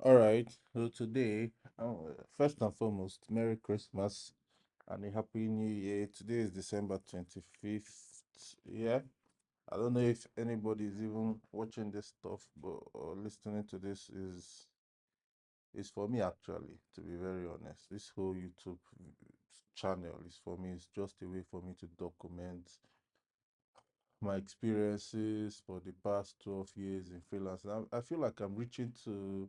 All right. So today, first and foremost, Merry Christmas and a Happy New Year. Today is December 25th. Yeah. I don't know if anybody is even watching this stuff, but or listening to this is for me actually, to be very honest. This whole YouTube channel is for me. It's just a way for me to document my experiences for the past 12 years in freelancing. I feel like I'm reaching to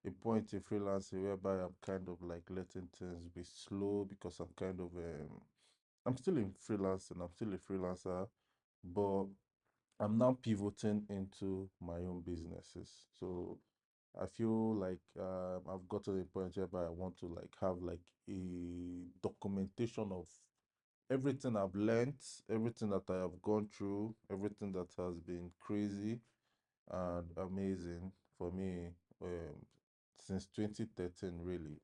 a point in freelancing whereby I'm kind of like letting things be slow because I'm still in freelancing, I'm still a freelancer, but I'm now pivoting into my own businesses. So I feel like I've got to the point whereby I want to like have like a documentation of everything I've learned, everything that I have gone through, everything that has been crazy and amazing for me since 2013, really.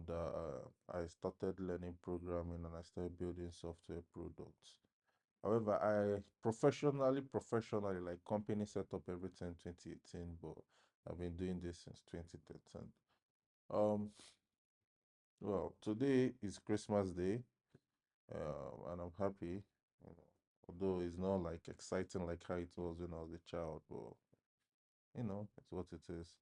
That I started learning programming and I started building software products. However, I professionally, like company set up everything in 2018, but I've been doing this since 2013. Um, well, today is Christmas Day, and I'm happy, although it's not like exciting like how it was when I was a child, but it's what it is.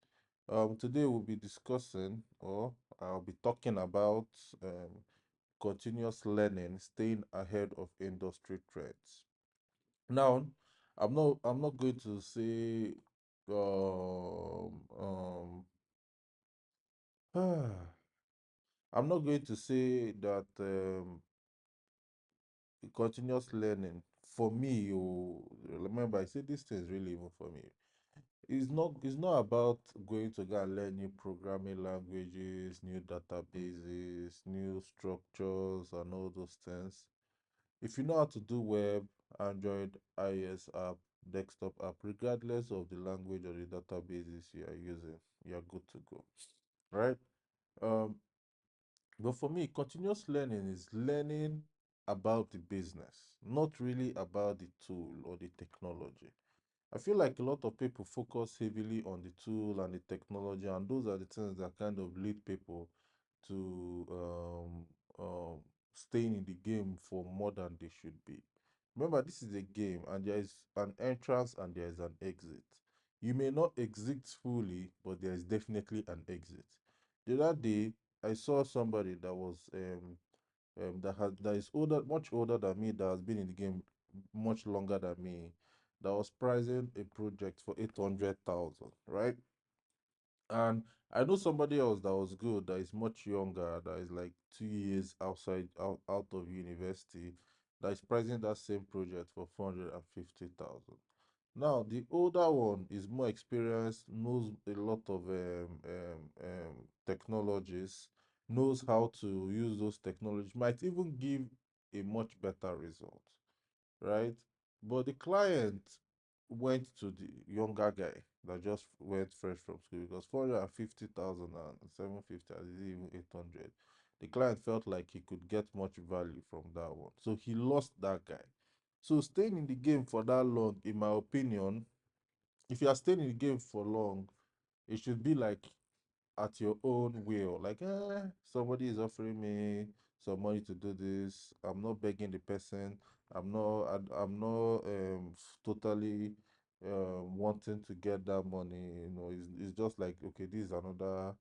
Today we'll be discussing, or I'll be talking about um, continuous learning, staying ahead of industry trends. Now, I'm not going to say, I'm not going to say that continuous learning for me. Remember, I said this thing is really even for me. It's not about going to go and learn new programming languages, new databases, new structures, and all those things. If you know how to do web, Android, iOS app, desktop app, regardless of the language or the databases you are using, you are good to go. Right? Um, but for me, continuous learning is learning about the business, not really about the tool or the technology. I feel like a lot of people focus heavily on the tool and the technology, and those are the things that kind of lead people to staying in the game for more than they should be. Remember, this is a game, and there is an entrance and there is an exit. You may not exit fully, but there is definitely an exit. The other day, I saw somebody that is much older than me, that has been in the game much longer than me, that was pricing a project for 800,000, right? And I know somebody else that was good, that is much younger, that is like 2 years out of university, that is pricing that same project for 450,000. Now, the older one is more experienced, knows a lot of technologies, knows how to use those technologies, might even give a much better result, right? But the client went to the younger guy that just went fresh from school, because 450,000 and 750 is even 800. The client felt like he could get much value from that one. So he lost that guy. So staying in the game for that long, in my opinion, if you are staying in the game for long, it should be like at your own will. Like, somebody is offering me some money to do this. I'm not begging the person. I'm not totally wanting to get that money. It's just like, okay, this is another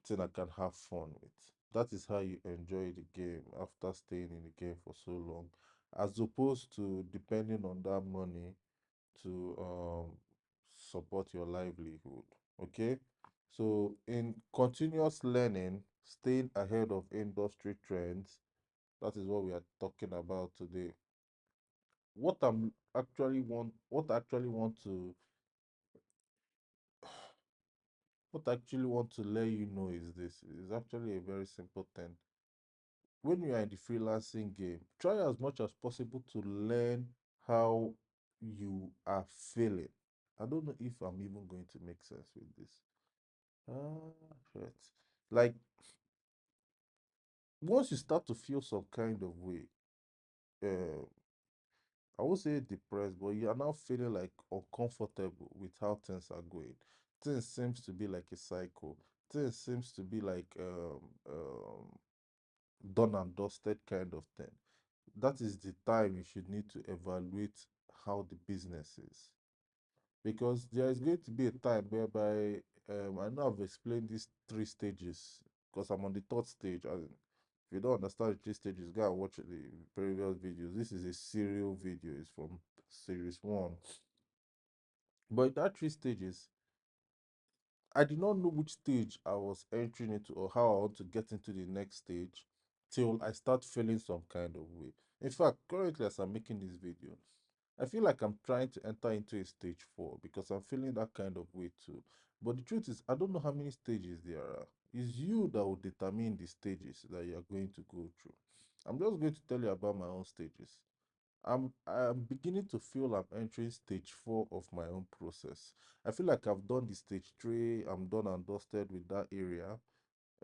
thing I can have fun with. That is how you enjoy the game after staying in the game for so long, as opposed to depending on that money to support your livelihood. Okay, so in continuous learning, staying ahead of industry trends, that is what we are talking about today. What I actually want to let you know is this: is actually a very simple thing. When you are in the freelancing game, try as much as possible to learn how you are feeling. I don't know if I'm even going to make sense with this. Shit. Like, once you start to feel some kind of way, uh, I won't say depressed, but you are now feeling like uncomfortable with how things are going. Things seems to be like a cycle. Things seems to be like done and dusted kind of thing. That is the time you should need to evaluate how the business is. Because there is going to be a time whereby I know I've explained these three stages because I'm on the third stage. And if you don't understand the three stages, go and watch the previous videos. This is a serial video, it's from series one. But in that three stages, I did not know which stage I was entering into or how I want to get into the next stage till I start feeling some kind of way. In fact, currently as I'm making this video, I feel like I'm trying to enter into a stage four because I'm feeling that kind of way too. But the truth is, I don't know how many stages there are. It's you that will determine the stages that you are going to go through. I'm just going to tell you about my own stages. I'm beginning to feel I'm entering stage four of my own process. I feel like I've done the stage three, I'm done and dusted with that area,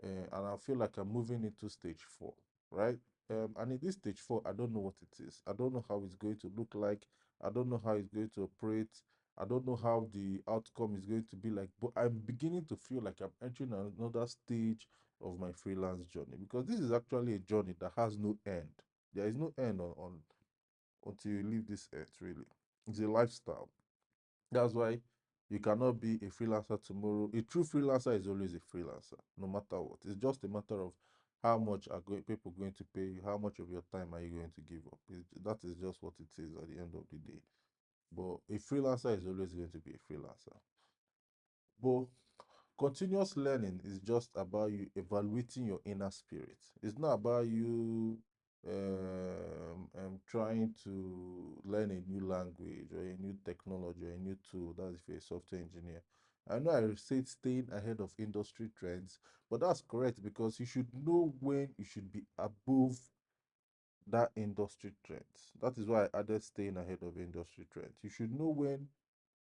and I feel like I'm moving into stage four, right? And in this stage four, I don't know what it is. I don't know how it's going to look like. I don't know how it's going to operate. I don't know how the outcome is going to be like. But I'm beginning to feel like I'm entering another stage of my freelance journey because this is actually a journey that has no end. There is no end on until you leave this earth, really. It's a lifestyle. That's why you cannot be a freelancer tomorrow. A true freelancer is always a freelancer, no matter what. It's just a matter of how much are people going to pay you, how much of your time are you going to give up. That is just what it is at the end of the day. But a freelancer is always going to be a freelancer. But continuous learning is just about you evaluating your inner spirit. It's not about you trying to learn a new language or a new technology or a new tool. That's if you're a software engineer. I know I said staying ahead of industry trends, but that's correct because you should know when you should be above that industry trends. That is why I added staying ahead of industry trends. You should know when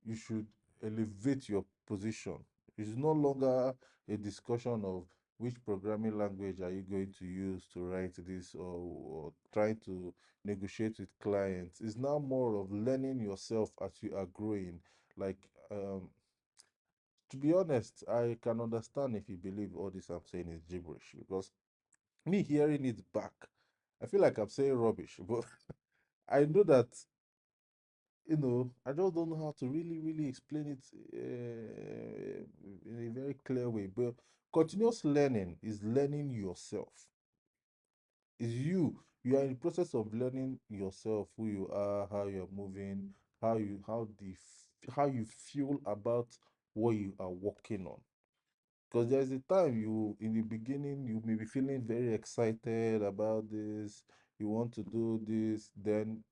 you should elevate your position. It's no longer a discussion of which programming language are you going to use to write this or trying to negotiate with clients. It's now more of learning yourself as you are growing. Like, to be honest, I can understand if you believe all this I'm saying is gibberish because me hearing it back, I feel like I'm saying rubbish, but I know that I just don't know how to really explain it in a very clear way. But continuous learning is learning yourself. Is you. You are in the process of learning yourself, who you are, how you're moving, how you feel about what you are working on. Because there's a time in the beginning, you may be feeling very excited about this, you want to do this, then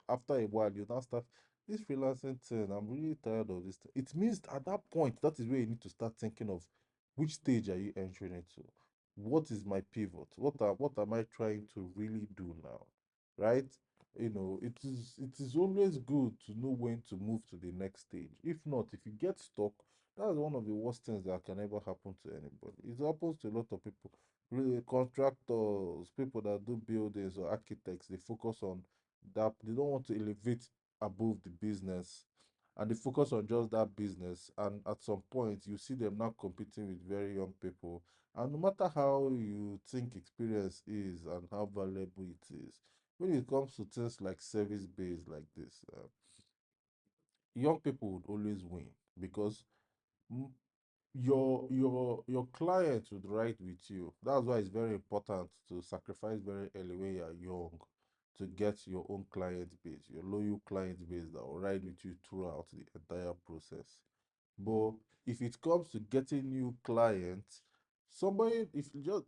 after a while, you now start this freelancing thing. I'm really tired of this. It means at that point, that is where you need to start thinking of which stage are you entering into? What is my pivot? What am I trying to really do now? Right? It is always good to know when to move to the next stage. If not, if you get stuck, that's one of the worst things that can ever happen to anybody. It happens to a lot of people. Really, contractors, people that do buildings or architects, they focus on that. They don't want to elevate above the business and they focus on just that business. And at some point, you see them now competing with very young people. And no matter how you think experience is and how valuable it is, when it comes to things like service based like this, young people would always win because mm, your client would ride with you. That's why it's very important to sacrifice very early when you're young to get your own client base, your loyal client base that will ride with you throughout the entire process. But if it comes to getting new clients, somebody, if you just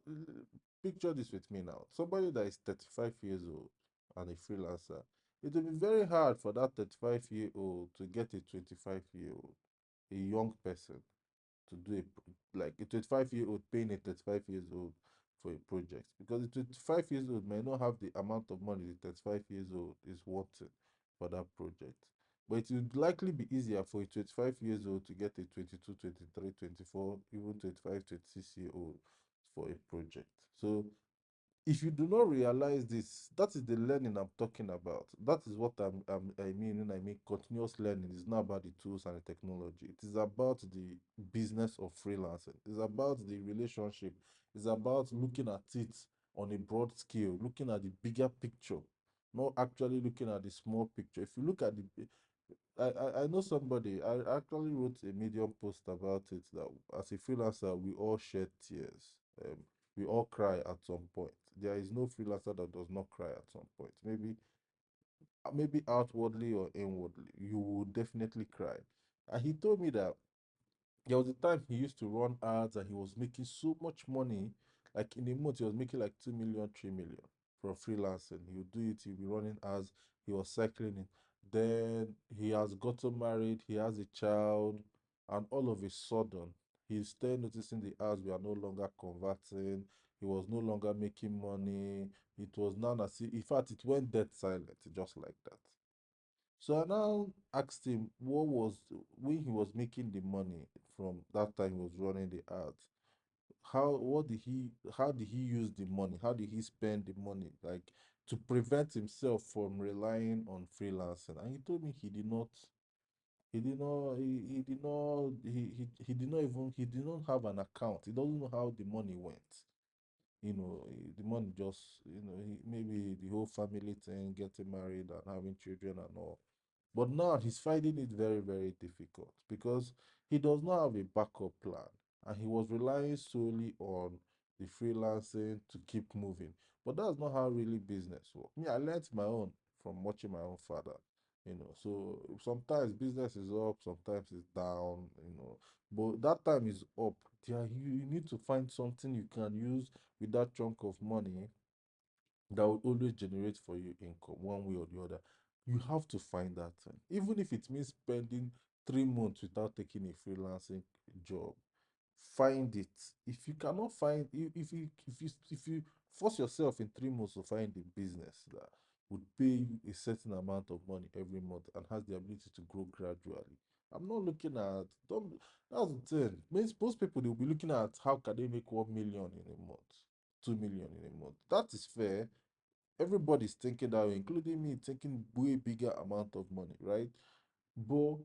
picture this with me now, somebody that is 35 years old and a freelancer, it will be very hard for that 35-year-old to get a 25-year-old, a young person, to do like a 25-year-old paying a 35 years old for a project because the 25 years old may not have the amount of money the 35 years old is wanting for that project. But it would likely be easier for a 25 years old to get a 22, 23, 24, even 25, 26-year old for a project. So If you do not realize this, that is the learning I'm talking about. That is what I mean when I mean continuous learning. It's not about the tools and the technology. It is about the business of freelancing. It's about the relationship. It's about looking at it on a broad scale, looking at the bigger picture, not actually looking at the small picture. If you look at I know somebody, I actually wrote a Medium post about it that as a freelancer, we all shed tears. We all cry at some point. There is no freelancer that does not cry at some point. Maybe outwardly or inwardly, you will definitely cry. And he told me that there was a time he used to run ads and he was making so much money. Like in a month, he was making like 2 million, 3 million from freelancing. He would do it, he'd be running ads, he was cycling it. Then he has gotten married, he has a child, and all of a sudden, he's still noticing the ads were no longer converting, he was no longer making money. It was now as if, in fact, it went dead silent, just like that. So I now asked him what was when he was making the money from that time he was running the ads. How did he use the money? How did he spend the money? Like to prevent himself from relying on freelancing. And he told me he did not he did not even he did not have an account. He doesn't know how the money went. The money just, maybe the whole family thing, getting married and having children and all. But now he's finding it very, very difficult because he does not have a backup plan and he was relying solely on the freelancing to keep moving. But that's not how really business works. Me, I learned my own from watching my own father. So sometimes business is up, sometimes it's down. But that time is up. You need to find something you can use with that chunk of money that will always generate for you income one way or the other. You have to find that thing. Even if it means spending 3 months without taking a freelancing job, find it. If you cannot find if you force yourself in 3 months to find a business that would pay you a certain amount of money every month and has the ability to grow gradually. I'm not looking at don't That's the thing. Most people they'll be looking at how can they make 1 million in a month, 2 million in a month. That is fair. Everybody's thinking that way, including me, thinking way bigger amount of money, right? But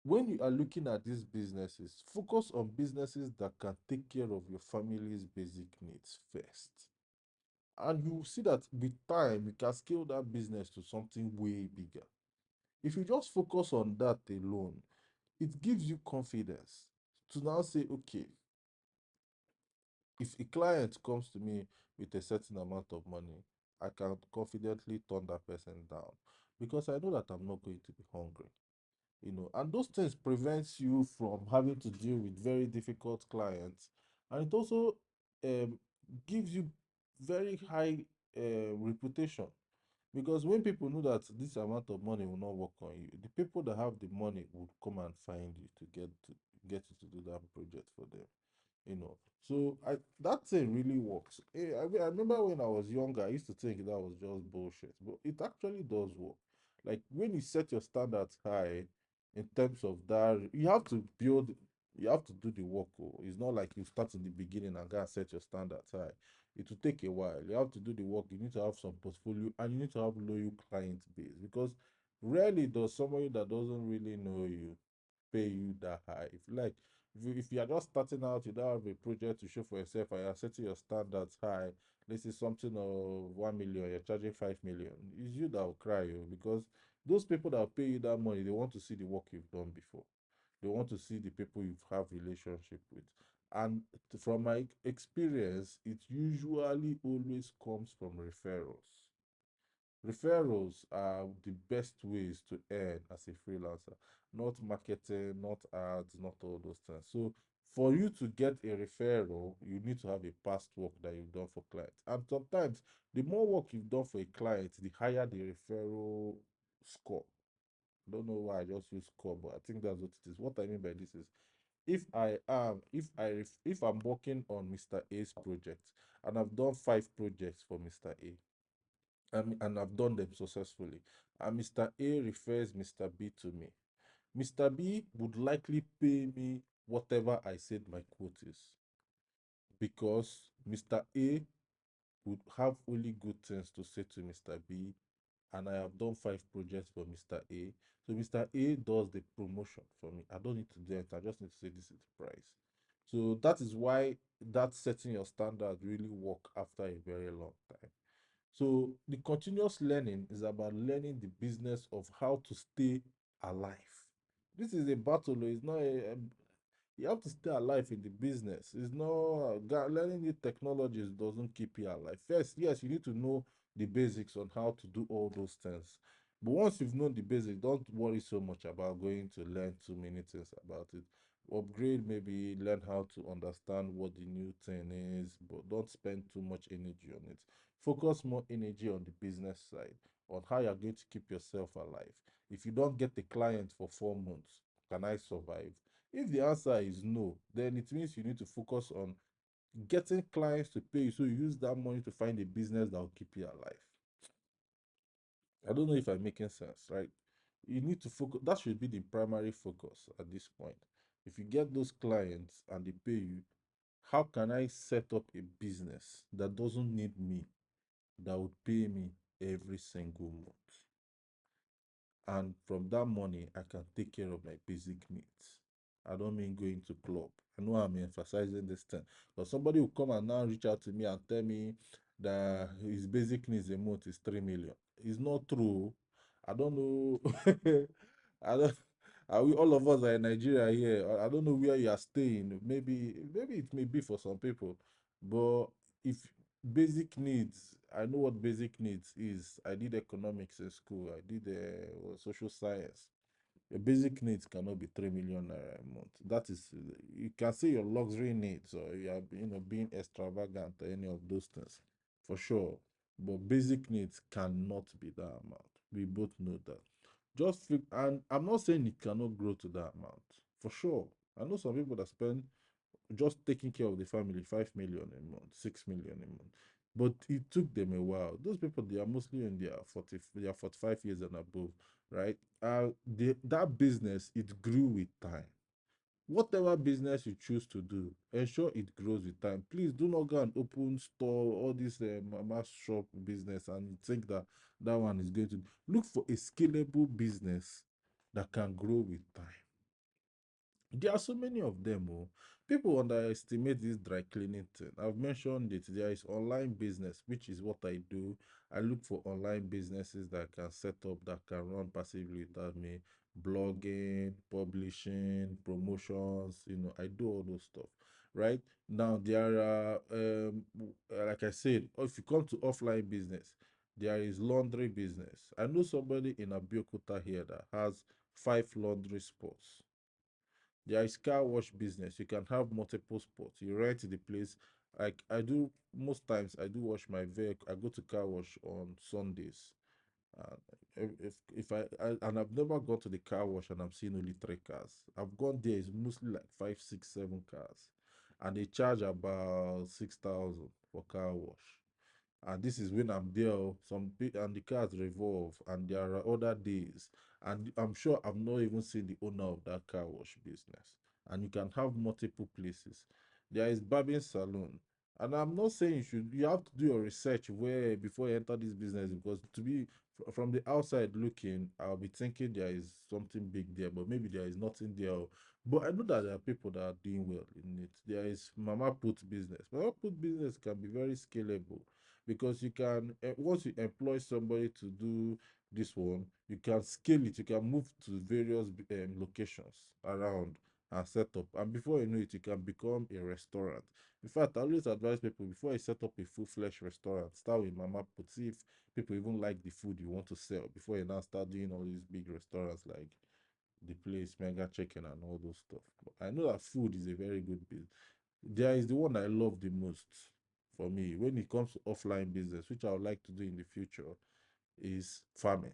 when you are looking at these businesses, focus on businesses that can take care of your family's basic needs first. And you see that with time, you can scale that business to something way bigger. If you just focus on that alone, it gives you confidence to now say, okay, if a client comes to me with a certain amount of money, I can confidently turn that person down because I know that I'm not going to be hungry. And those things prevents you from having to deal with very difficult clients, and it also um, gives you very high reputation because when people know that this amount of money will not work on you, the people that have the money will come and find you to get you to do that project for them. So that thing really works. I remember when I was younger, I used to think that was just bullshit, but it actually does work. Like when you set your standards high in terms of that, you have to do the work. Oh. It's not like you start in the beginning and go and set your standards high. It will take a while. You have to do the work. You need to have some portfolio and you need to have loyal client base because rarely does somebody that doesn't really know you pay you that high. If you are just starting out, you don't have a project to show for yourself, and you're setting your standards high. This is something of 1 million, you're charging 5 million. It's you that will cry, because those people that pay you that money, they want to see the work you've done before. They want to see the people you have relationship with. And from my experience, it usually always comes from referrals. Referrals are the best ways to earn as a freelancer, not marketing, not ads, not all those things. So, for you to get a referral, you need to have a past work that you've done for clients. And sometimes, the more work you've done for a client, the higher the referral score. I don't know why I just use score, but I think that's what it is. What I mean by this is if I'm working on Mr. A's project and I've done 5 projects for Mr. A, and I've done them successfully. And Mr. A refers Mr. B to me. Mr. B would likely pay me whatever I said my quote is because Mr. A would have only good things to say to Mr. B, and I have done 5 projects for Mr. A. So Mr. A does the promotion for me. I don't need to do it. I just need to say this is the price. So that is why that setting your standard really work after a very long time. So the continuous learning is about learning the business of how to stay alive. This is a battle. It's not you have to stay alive in the business. It's not learning new technologies doesn't keep you alive. First, yes, you need to know the basics on how to do all those things. But once you've known the basics, don't worry so much about going to learn too many things about it. Upgrade, maybe learn how to understand what the new thing is, but don't spend too much energy on it. Focus more energy on the business side, on how you're going to keep yourself alive. If you don't get a client for 4 months, can I survive? If the answer is no, then it means you need to focus on getting clients to pay you. So you use that money to find a business that will keep you alive. I don't know if I'm making sense, right? You need to focus. That should be the primary focus at this point. If you get those clients and they pay you, how can I set up a business that doesn't need me, that would pay me every single month? And from that money I can take care of my basic needs. I don't mean going to club. I know I'm emphasizing this thing, but somebody will come and now reach out to me and tell me that his basic needs a month is 3 million. It's not true. I don't know. I don't. Are we all of us are in Nigeria here? I don't know where you are staying. Maybe it may be for some people, but if basic needs, I know what basic needs is. I did economics in school. I did social science. Your basic needs cannot be 3 million naira a month. That is, you can say your luxury needs, or you are, being extravagant or any of those things, for sure. But basic needs cannot be that amount. We both know that. And I'm not saying it cannot grow to that amount, for sure. I know some people that spend just taking care of the family 5 million a month, 6 million a month. But it took them a while. Those people, they are mostly in their 40, they are 45 years and above, right? That business, it grew with time. Whatever business you choose to do, ensure it grows with time. Please do not go and open store, all this mass shop business, and you think that that one is going to look for a scalable business that can grow with time. There are so many of them. Oh. People underestimate this dry cleaning thing. I've mentioned it. There is online business, which is what I do. I look for online businesses that can set up, that can run passively without me. Blogging, publishing, promotions, I do all those stuff. Right? Now, there are, like I said, if you come to offline business, there is laundry business. I know somebody in Abiyokuta here that has 5 laundry spots. There is car wash business. You can have multiple spots. You rent the place. Like I do most times, I do wash my vehicle. I go to car wash on Sundays. If and I've never gone to the car wash and I'm seeing only 3 cars. I've gone there. It's mostly like 5, 6, 7 cars, and they charge about 6,000 for car wash. And this is when I'm there. And the cars revolve, and there are other days, and I'm sure I've not even seen the owner of that car wash business. And you can have multiple places. There is barbing salon, and I'm not saying you have to do your research where before you enter this business, because from the outside looking, I'll be thinking there is something big there, but maybe there is nothing there. But I know that there are people that are doing well in it. There is mama put business. Mama put business can be very scalable, because you can, once you employ somebody to do this one, you can scale it. You can move to various locations around and set up, and before you know it, you can become a restaurant. In fact, I always advise people, before you set up a full-fledged restaurant, start with mama put. See if people even like the food you want to sell before you now start doing all these big restaurants like the place Mega Chicken and all those stuff. But I know that food is a very good business. There is the one I love the most for me when it comes to offline business, which I would like to do in the future, is farming.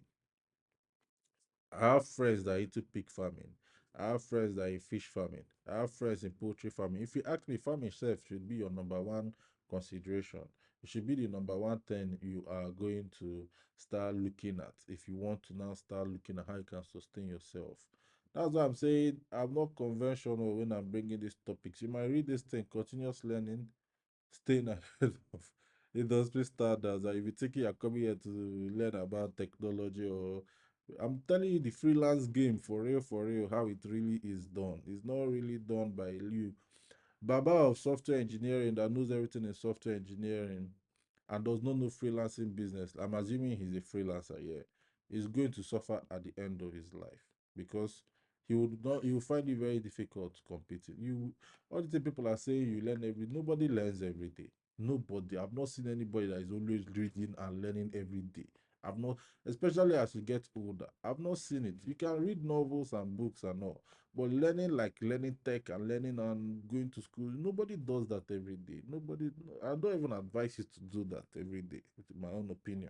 I have friends that into pig farming. I have friends that in fish farming. I have friends in poultry farming. If you ask me, farming itself should be your number one consideration. It should be the number one thing you are going to start looking at if you want to now start looking at how you can sustain yourself. That's why I'm saying I'm not conventional when I'm bringing these topics. You might read this thing, continuous learning, staying ahead of industry standards. And if you think you're coming here to learn about technology, or I'm telling you the freelance game for real, how it really is done. It's not really done by you. Baba of software engineering that knows everything in software engineering and does not know freelancing business. I'm assuming he's a freelancer, yeah. He's going to suffer at the end of his life because he will find it very difficult competing. You all the thing people are saying you learn nobody learns every day. Nobody. I've not seen anybody that is always reading and learning every day. I've not, especially as you get older. I've not seen it. You can read novels and books and all, but learning like learning tech and learning and going to school, nobody does that every day. Nobody, I don't even advise you to do that every day, with my own opinion.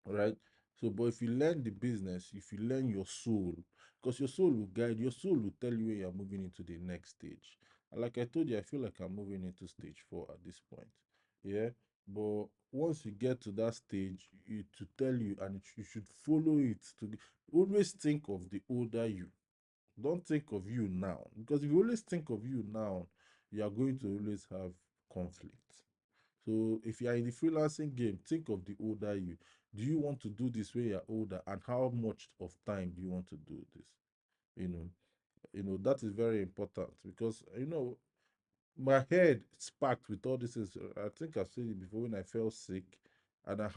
Right? So, but if you learn the business, if you learn your soul, because your soul will guide, your soul will tell you when you're moving into the next stage. And like I told you, I feel like I'm moving into stage 4 at this point. Yeah. But once you get to that stage, to tell you, and you should follow it always think of the older you. Don't think of you now. Because if you always think of you now, you are going to always have conflict. So if you are in the freelancing game, think of the older you. Do you want to do this when you're older? And how much of time do you want to do this? You know, that is very important because my head sparked with all this is I think I've said it before when I fell sick and I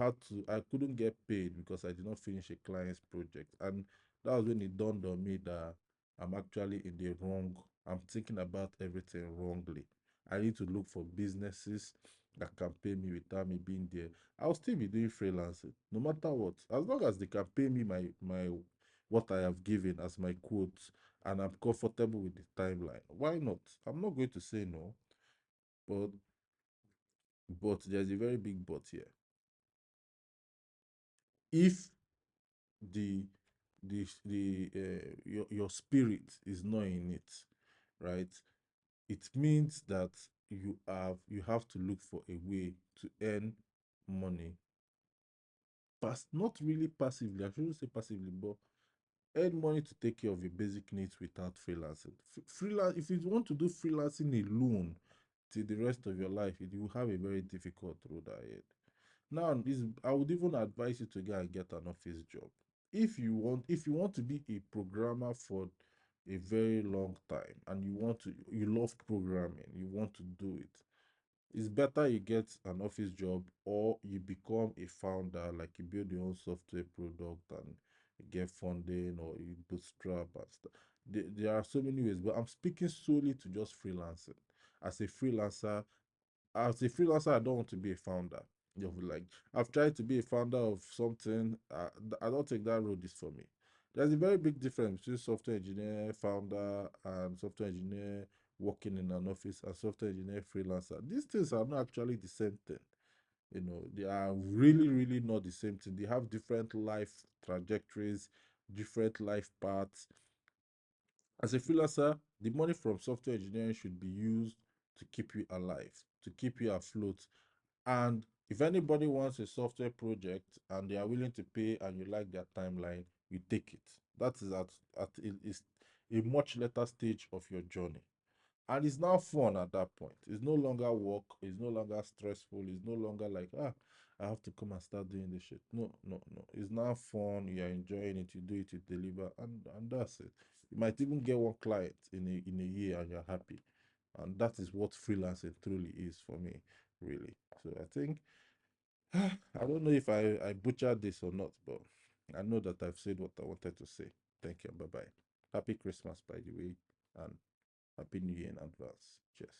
couldn't get paid because I did not finish a client's project. And that was when it dawned on me that I'm actually in the wrong, I'm thinking about everything wrongly. I need to look for businesses that can pay me without me being there. I'll still be doing freelancing, no matter what. As long as they can pay me my what I have given as my quotes and I'm comfortable with the timeline. Why not? I'm not going to say no, but there's a very big but here. If the your spirit is not in it, right? It means that you have to look for a way to earn money. Not really passively. I shouldn't say passively, but earn money to take care of your basic needs without freelancing. Freelance, if you want to do freelancing alone till the rest of your life, you will have a very difficult road ahead. Now, I would even advise you to go and get an office job. If you want to be a programmer for a very long time and you love programming, you want to do it, it's better you get an office job or you become a founder, like you build your own software product and you get funding or you bootstrap and stuff. There are so many ways, but I'm speaking solely to just freelancing. As a freelancer, I don't want to be a founder. Like I've tried to be a founder of something. I don't think that road is for me. There's a very big difference between software engineer founder and software engineer working in an office and software engineer freelancer. These things are not actually the same thing. They are really, really not the same thing. They have different life trajectories, different life paths. As a freelancer, the money from software engineering should be used to keep you alive, to keep you afloat. And if anybody wants a software project and they are willing to pay and you like their timeline, you take it. That is is a much later stage of your journey. And it's now fun at that point. It's no longer work, it's no longer stressful, it's no longer like, I have to come and start doing this shit. No, no, no. It's now fun, you're enjoying it, you do it, you deliver, and that's it. You might even get one client in a year and you're happy. And that is what freelancing truly is for me, really. So I think I don't know if I butchered this or not, but I know that I've said what I wanted to say. Thank you. Bye bye. Happy Christmas, by the way, and Happy New Year in advance. Cheers.